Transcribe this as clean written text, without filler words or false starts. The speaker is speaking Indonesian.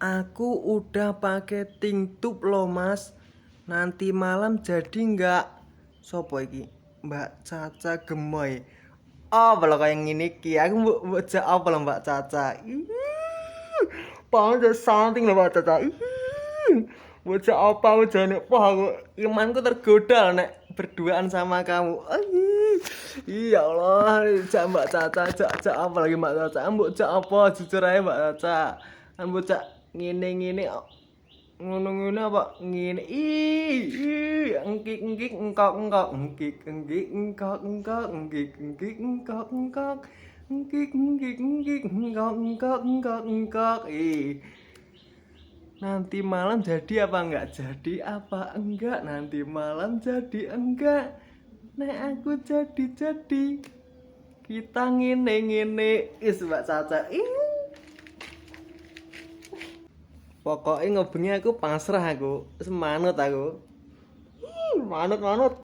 Aku udah pakai ThinkTube loh mas. Nanti malam jadi nggak? Sopo iki? Mbak Caca Gemoy. Oh, kalau kayak gini ki aku mbok jak apa lah Mbak Caca. Pantes something loh Mbak Caca. Bocah apa wajane? Wah, aku imanku tergoda loh, nek berduaan sama kamu. Iya Allah, jak Mbak Caca, jak apa lagi Mbak Caca? Mbok jak apa jujur aja Mbak Caca. Mbok jak ngene-ngene ngono-ngono apa ngene. Engkik engkik engkok engkok engkik engkik engkok engkok engkik engkik engkok engkok engkik engkik engkik engkok engkok engkok engkok. Nanti malam jadi apa enggak? Jadi apa enggak? Nanti malam jadi enggak? Nek aku jadi kita ngene-ngene. Mbak Caca. Pokoknya ngobengi aku pasrah aku. Semanut aku. Manut manut.